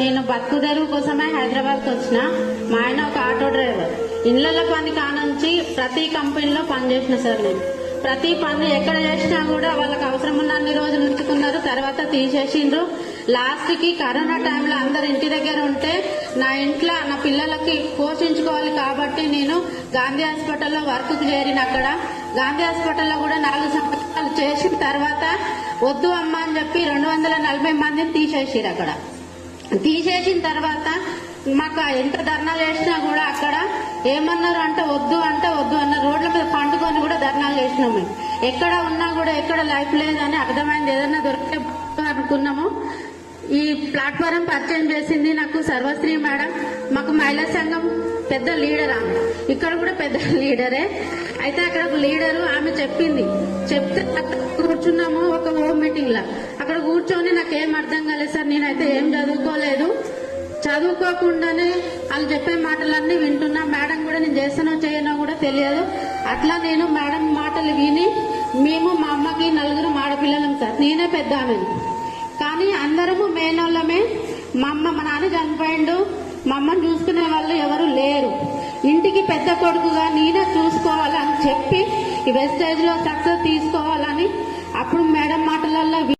నేను బతుకు తెరువు కోసమే హైదరాబాద్కి వచ్చిన. మా ఆయన ఒక ఆటో డ్రైవర్. ఇళ్ల పని కానుంచి ప్రతి కంపెనీలో పనిచేసిన సార్. నేను ప్రతి పని ఎక్కడ చేసినా కూడా వాళ్ళకి అవసరం ఉన్న అన్ని రోజులు ఉంచుకున్నారు, తర్వాత తీసేసిండ్రు. లాస్ట్ కి కరోనా టైంలో అందరు ఇంటి దగ్గర ఉంటే నా ఇంట్లో నా పిల్లలకి పోషించుకోవాలి కాబట్టి నేను గాంధీ హాస్పిటల్లో వర్క్ చేరిన. అక్కడ గాంధీ హాస్పిటల్లో కూడా 4 సంవత్సరాలు చేసిన తర్వాత వద్దు అమ్మ అని చెప్పి 240 మందిని తీసేసిరు. అక్కడ తీసేసిన తర్వాత మాకు ఎంత ధర్నాలు చేసినా కూడా అక్కడ ఏమన్నారు అంటే వద్దు అన్న రోడ్ల మీద పండుకొని కూడా ధర్నాలు చేసినాం. మేము ఎక్కడ ఉన్నా కూడా ఎక్కడ లైఫ్ లేదని అర్థమైంది. ఏదన్నా దొరికితే అనుకున్నాము. ఈ ప్లాట్ఫారం పరిచయం చేసింది నాకు సర్వశ్రీ మేడం. మాకు మహిళా సంఘం పెద్ద లీడర్ ఆమె, ఇక్కడ కూడా పెద్ద లీడరే. అయితే అక్కడ ఒక లీడరు ఆమె చెప్తే కూర్చున్నాము ఒక హోమ్ మీటింగ్ లా. అక్కడ కూర్చొని నాకేం అర్థం కాలేదు సార్. నేనైతే ఏం చదువుకోలేదు, చదువుకోకుండానే వాళ్ళు చెప్పే మాటలన్నీ వింటున్నా. మేడం కూడా నేను చేస్తానో చేయనో కూడా తెలియదు. అట్లా నేను మేడం మాటలు విని మేము మా అమ్మకి 4 ఆడపిల్లలం సార్. నేనే పెద్ద ఆమెను, కానీ అందరము మేనోళ్ళమే. మా నాన్న చనిపోయిండు, మా అమ్మని చూసుకునే వాళ్ళు ఎవరు లేరు. ఇంటికి పెద్ద కొడుకుగా నేనే చూసుకోవాలని చెప్పి ఈ వెస్టేజ్ లో సక్సెస్ తీసుకోవాలని అప్పుడు మేడం మాటలలో